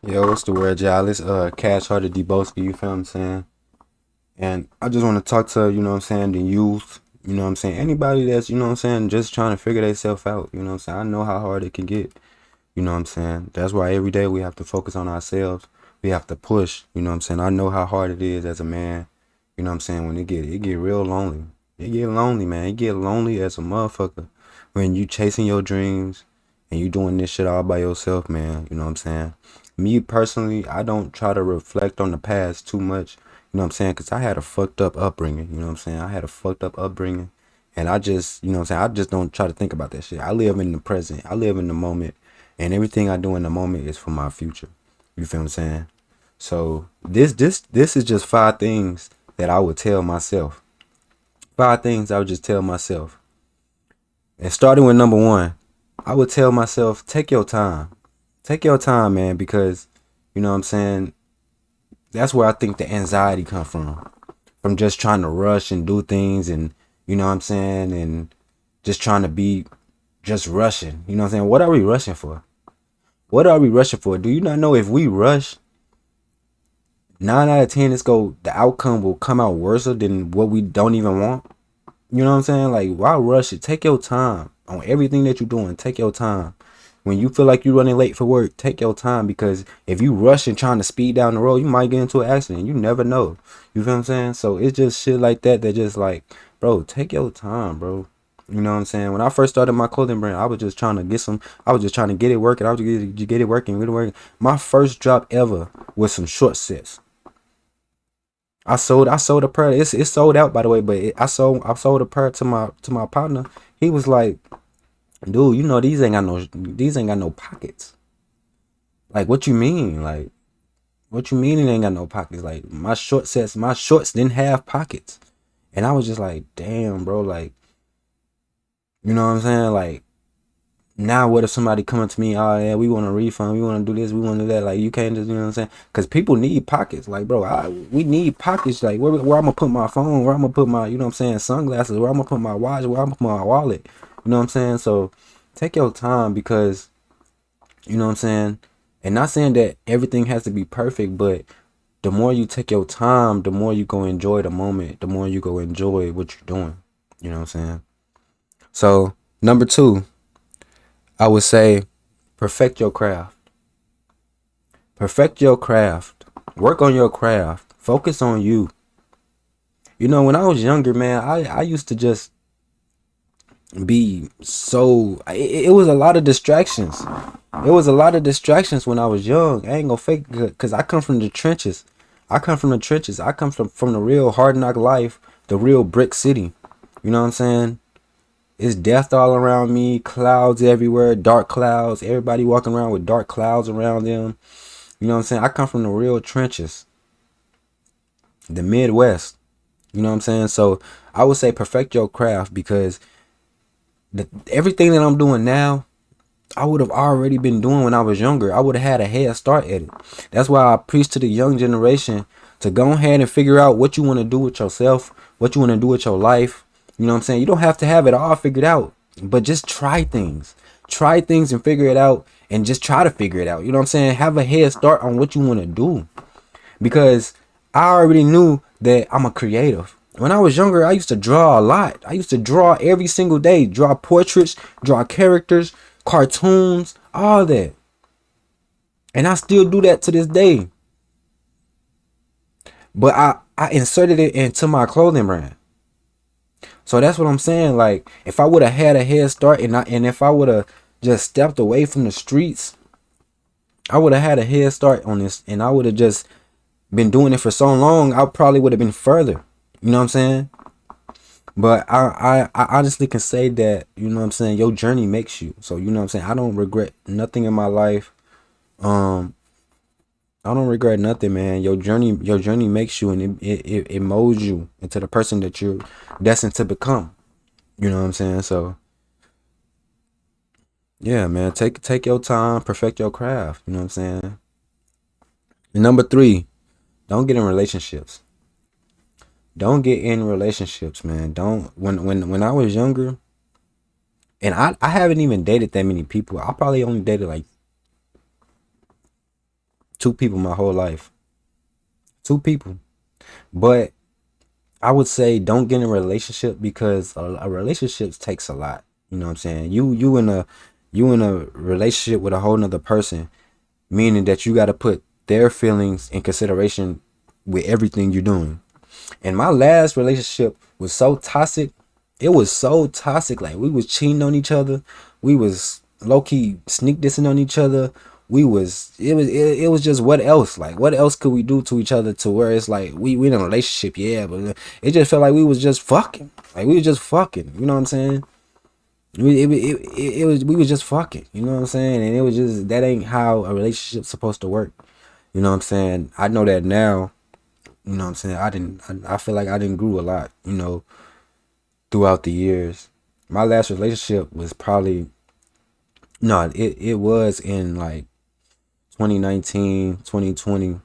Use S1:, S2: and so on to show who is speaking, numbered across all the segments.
S1: Yo, what's the word, y'all? It's Cash Hearted Deboski, you feel what I'm saying? And I just want to talk to, you know what I'm saying, the youth, you know what I'm saying? Anybody that's, you know what I'm saying, just trying to figure themselves out, you know what I'm saying? I know how hard it can get, you know what I'm saying? That's why every day we have to focus on ourselves. We have to push, you know what I'm saying? I know how hard it is as a man, you know what I'm saying, when it get real lonely. It get lonely, man. It get lonely as a motherfucker when you chasing your dreams and you doing this shit all by yourself, man. You know what I'm saying? Me personally, I don't try to reflect on the past too much, you know what I'm saying? Because I had a fucked up upbringing, you know what I'm saying? I had a fucked up upbringing. And I just, you know what I'm saying? I just don't try to think about that shit. I live in the present. I live in the moment. And everything I do in the moment is for my future. You feel what I'm saying? So this is just five things that I would tell myself. Five things I would just tell myself. And starting with number one, I would tell myself, take your time. Take your time, man, because you know what I'm saying, that's where I think the anxiety come from. From just trying to rush and do things and you know what I'm saying, and just trying to be just rushing. You know what I'm saying? What are we rushing for? What are we rushing for? Do you not know if we rush, 9 out of 10 the outcome will come out worse than what we don't even want? You know what I'm saying? Like, why rush it? Take your time on everything that you're doing. Take your time. When you feel like you're running late for work, take your time, because if you rush and trying to speed down the road, you might get into an accident. You never know. You feel what I'm saying? So it's just shit like that that just like, bro, take your time, bro. You know what I'm saying? When I first started my clothing brand, I was just trying to get some. I was just trying to get it working. I was just get it working, get it working. My first drop ever was some short sets. I sold a pair. It's sold out, by the way, but I sold a pair to my partner. He was like, dude, you know these ain't got no pockets. Like, what you mean? Like, what you mean it ain't got no pockets? Like, my shorts didn't have pockets, and I was just like, damn, bro. Like, you know what I'm saying? Like, now what if somebody coming to me? Oh yeah, we want a refund. We want to do this. We want to do that. Like, you can't just, you know what I'm saying? Because people need pockets. Like, bro, we need pockets. Like, where I'm gonna put my phone? Where I'm gonna put my, you know what I'm saying, sunglasses? Where I'm gonna put my watch? Where I'm gonna put my wallet? You know what I'm saying? So take your time, because you know what I'm saying. And not saying that everything has to be perfect, but the more you take your time, the more you go enjoy the moment. The more you go enjoy what you're doing. You know what I'm saying? So number two, I would say perfect your craft. Perfect your craft. Work on your craft. Focus on you. You know, when I was younger, man, I used to just be so. It was a lot of distractions. It was a lot of distractions when I was young. I ain't gonna fake it, because I come from the trenches. I come from the trenches. I come from the real hard knock life, the real brick city. You know what I'm saying? It's death all around me, clouds everywhere, dark clouds. Everybody walking around with dark clouds around them. You know what I'm saying? I come from the real trenches, the Midwest. You know what I'm saying? So I would say perfect your craft, because everything that I'm doing now, I would have already been doing when I was younger. I would have had a head start at it. That's why I preach to the young generation to go ahead and figure out what you want to do with yourself, what you want to do with your life. You know what I'm saying? You don't have to have it all figured out, but just try things. Try things and figure it out, and just try to figure it out. You know what I'm saying? Have a head start on what you want to do, because I already knew that I'm a creative. When I was younger, I used to draw a lot. I used to draw every single day, draw portraits, draw characters, cartoons, all that. And I still do that to this day. But I inserted it into my clothing brand. So that's what I'm saying. Like, if I would have had a head start, and if I would have just stepped away from the streets, I would have had a head start on this, and I would have just been doing it for so long, I probably would have been further. You know what I'm saying? But I honestly can say that, you know what I'm saying, your journey makes you. So, you know what I'm saying? I don't regret nothing in my life. Um, I don't regret nothing, man. Your journey makes you, and it molds you into the person that you're destined to become. You know what I'm saying? So yeah, man, take your time, perfect your craft. You know what I'm saying? And number three, don't get in relationships. Don't get in relationships, man. Don't when I was younger, and I haven't even dated that many people. I probably only dated like Two people my whole life. Two people. But I would say don't get in a relationship because a relationship takes a lot. You know what I'm saying? You in a relationship with a whole nother person, meaning that you got to put their feelings in consideration with everything you're doing. And my last relationship was so toxic. It was so toxic. Like we was cheating on each other. We was low key sneak dissing on each other. It was just what else? Like what else could we do to each other to where it's like we in a relationship, yeah, but it just felt like we was just fucking. Like we was just fucking. You know what I'm saying? We was just fucking. You know what I'm saying? And it was just that ain't how a relationship's supposed to work. You know what I'm saying? I know that now. You know what I'm saying? I feel like I didn't grew a lot, throughout the years. My last relationship was probably, no, it was in like 2019, 2020,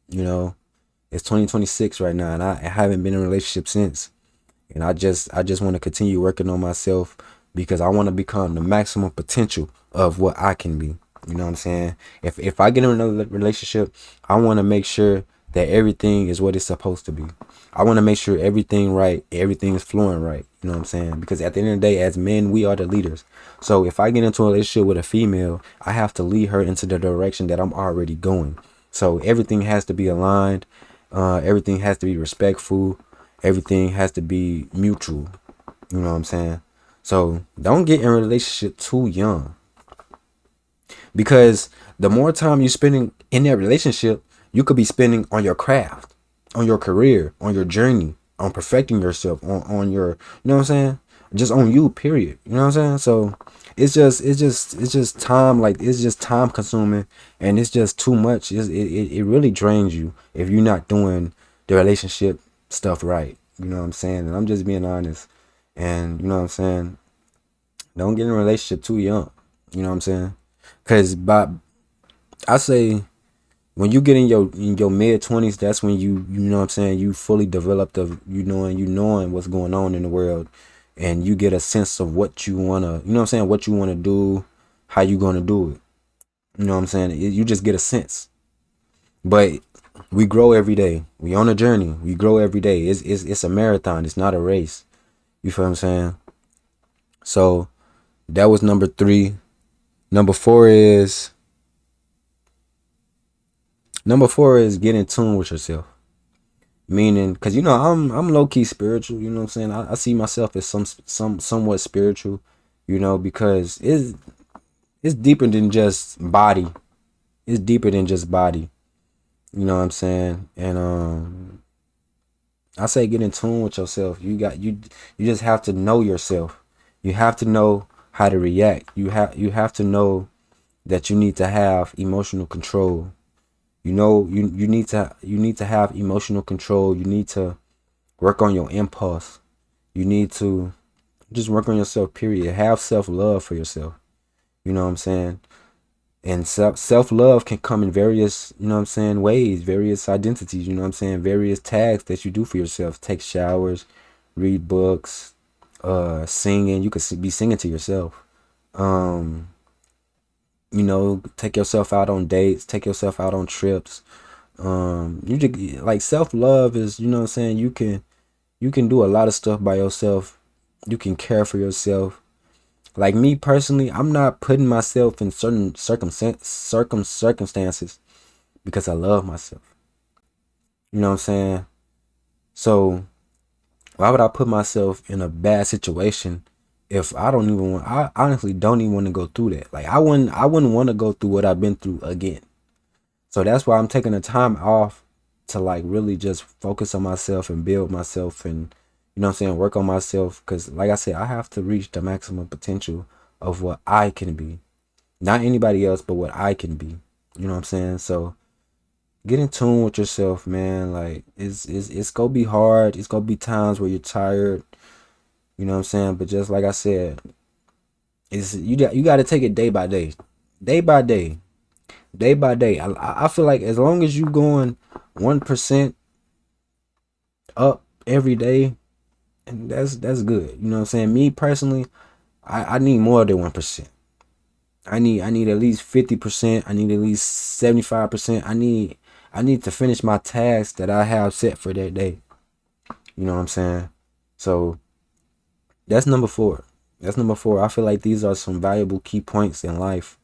S1: you know. It's 2026 right now and I haven't been in a relationship since. And I just want to continue working on myself because I want to become the maximum potential of what I can be. You know what I'm saying? If I get in another relationship, I want to make sure that everything is what it's supposed to be. I want to make sure everything right, everything is flowing right. You know what I'm saying? Because at the end of the day, as men, we are the leaders. So if I get into a relationship with a female, I have to lead her into the direction that I'm already going. So everything has to be aligned. Everything has to be respectful. Everything has to be mutual. You know what I'm saying? So don't get in a relationship too young. Because the more time you're spending in that relationship, you could be spending on your craft, on your career, on your journey, on perfecting yourself, on your, you know what I'm saying? Just on you, period. You know what I'm saying? So it's just time, like it's just time consuming and it's just too much. It really drains you if you're not doing the relationship stuff right. You know what I'm saying? And I'm just being honest. And you know what I'm saying? Don't get in a relationship too young. You know what I'm saying? Cause by I say when you get in your mid 20s, that's when you know what I'm saying, you fully develop the you knowing what's going on in the world, and you get a sense of what you wanna you know what I'm saying, what you wanna do, how you gonna do it. You know what I'm saying? You just get a sense. But we grow every day. We on a journey. We grow every day. It's a marathon. It's not a race. You feel what I'm saying? So that was number three. Number four is number four is get in tune with yourself. Meaning, cause I'm low key spiritual. You know what I'm saying? I see myself as somewhat spiritual. Because it's deeper than just body. It's deeper than just body. You know what I'm saying? And I say get in tune with yourself. You just have to know yourself. You have to know how to react. You have to know that you need to have emotional control. You need to have emotional control. You need to work on your impulse. You need to just work on yourself, period. Have self-love for yourself. You know what I'm saying? And self-love can come in various, you know what I'm saying, ways, various identities, you know what I'm saying, various tags that you do for yourself. Take showers, read books, singing. You could be singing to yourself. Um, take yourself out on dates, take yourself out on trips. You just like self-love is, you know what I'm saying, you can do a lot of stuff by yourself. You can care for yourself. Like me personally, I'm not putting myself in certain circumstances because I love myself. You know what I'm saying? So why would I put myself in a bad situation if I don't even want? I honestly don't even want to go through that. Like I wouldn't want to go through what I've been through again. So that's why I'm taking the time off to like really just focus on myself and build myself and what I'm saying, work on myself. Cause like I said, I have to reach the maximum potential of what I can be. Not anybody else, but what I can be. You know what I'm saying? So get in tune with yourself, man. Like it's gonna be hard. It's gonna be times where you're tired. You know what I'm saying? But just like I said, you got to take it day by day, day by day, day by day. I feel like as long as you going 1% up every day, and that's good. You know what I'm saying? Me personally, I need more than 1%. I need at least 50%. I need at least 75%. I need to finish my task that I have set for that day. You know what I'm saying? So that's number four. That's number four. I feel like these are some valuable key points in life.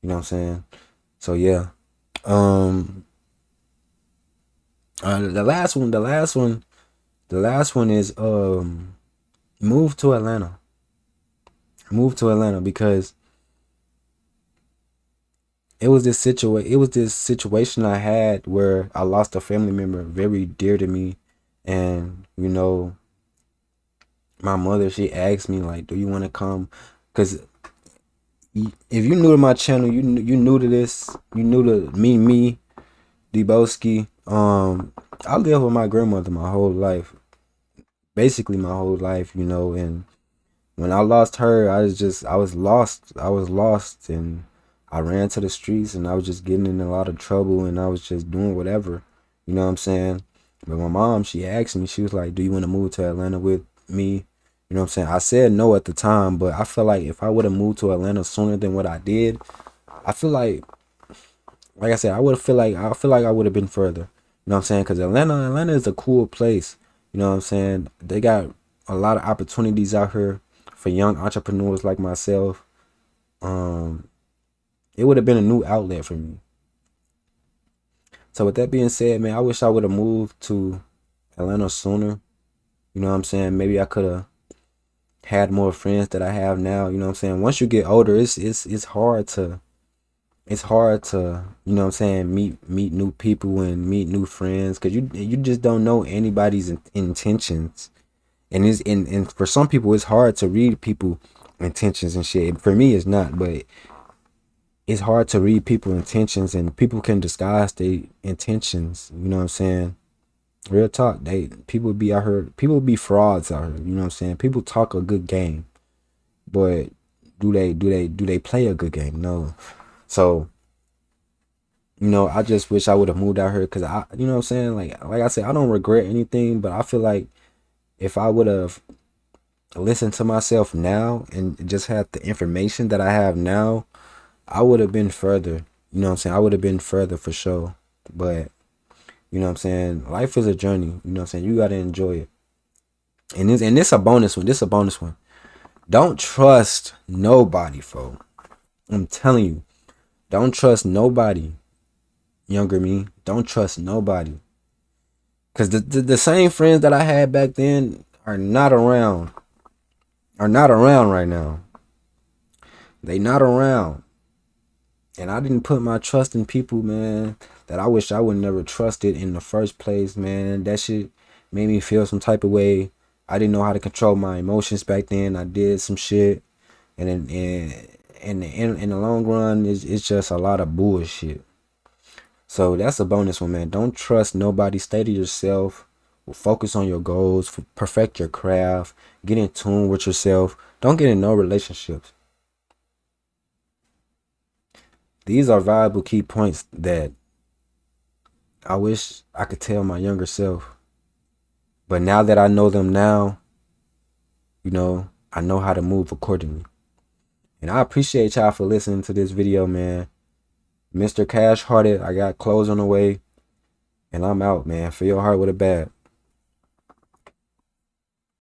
S1: You know what I'm saying? So yeah. Um the last one is move to Atlanta. Move to Atlanta because it was this situation I had where I lost a family member very dear to me, and my mother, she asked me like, "Do you want to come?" Because if you new to my channel, you new to this, you new to me, Deboski. I lived with my grandmother my whole life, basically my whole life, and when I lost her, I was lost. I was lost, and I ran to the streets, and I was just getting in a lot of trouble, and I was just doing whatever. You know what I'm saying? But my mom, she asked me, she was like, "Do you want to move to Atlanta with me?" You know what I'm saying? I said no at the time, but I feel like if I would have moved to Atlanta sooner than what I did, I feel like I said, I would have been further. You know what I'm saying? Because Atlanta is a cool place. You know what I'm saying? They got a lot of opportunities out here for young entrepreneurs like myself. Um, it would have been a new outlet for me. So with that being said, man, I wish I would have moved to Atlanta sooner. You know what I'm saying? Maybe I could have had more friends that I have now. You know what I'm saying? Once you get older, it's hard to you know what I'm saying, meet new people and meet new friends, because you just don't know anybody's intentions, and for some people it's hard to read people intentions and shit. For me it's not, but it's hard to read people intentions, and people can disguise their intentions. You know what I'm saying? Real talk, people be out here, people be frauds out here. You know what I'm saying? People talk a good game, but do they play a good game? No. So I just wish I would have moved out here, because you know what I'm saying, like I said, I don't regret anything, but I feel like if I would have listened to myself now and just had the information that I have now, I would have been further. You know what I'm saying? I would have been further for sure. But you know what I'm saying? Life is a journey. You know what I'm saying? You gotta enjoy it. And this a bonus one. This a bonus one. Don't trust nobody, folks. I'm telling you, don't trust nobody. Younger me, don't trust nobody. Cause the same friends that I had back then are not around. Are not around right now. They not around. And I didn't put my trust in people, man, that I wish I would never trusted in the first place, man. That shit made me feel some type of way. I didn't know how to control my emotions back then. I did some shit, and in the long run, it's just a lot of bullshit. So that's a bonus one, man. Don't trust nobody. Stay to yourself. Focus on your goals. Perfect your craft. Get in tune with yourself. Don't get in no relationships. These are valuable key points that I wish I could tell my younger self. But now that I know them now, I know how to move accordingly. And I appreciate y'all for listening to this video, man. Mr. Cash Hearted, I got clothes on the way. And I'm out, man. Fill your heart with a bat.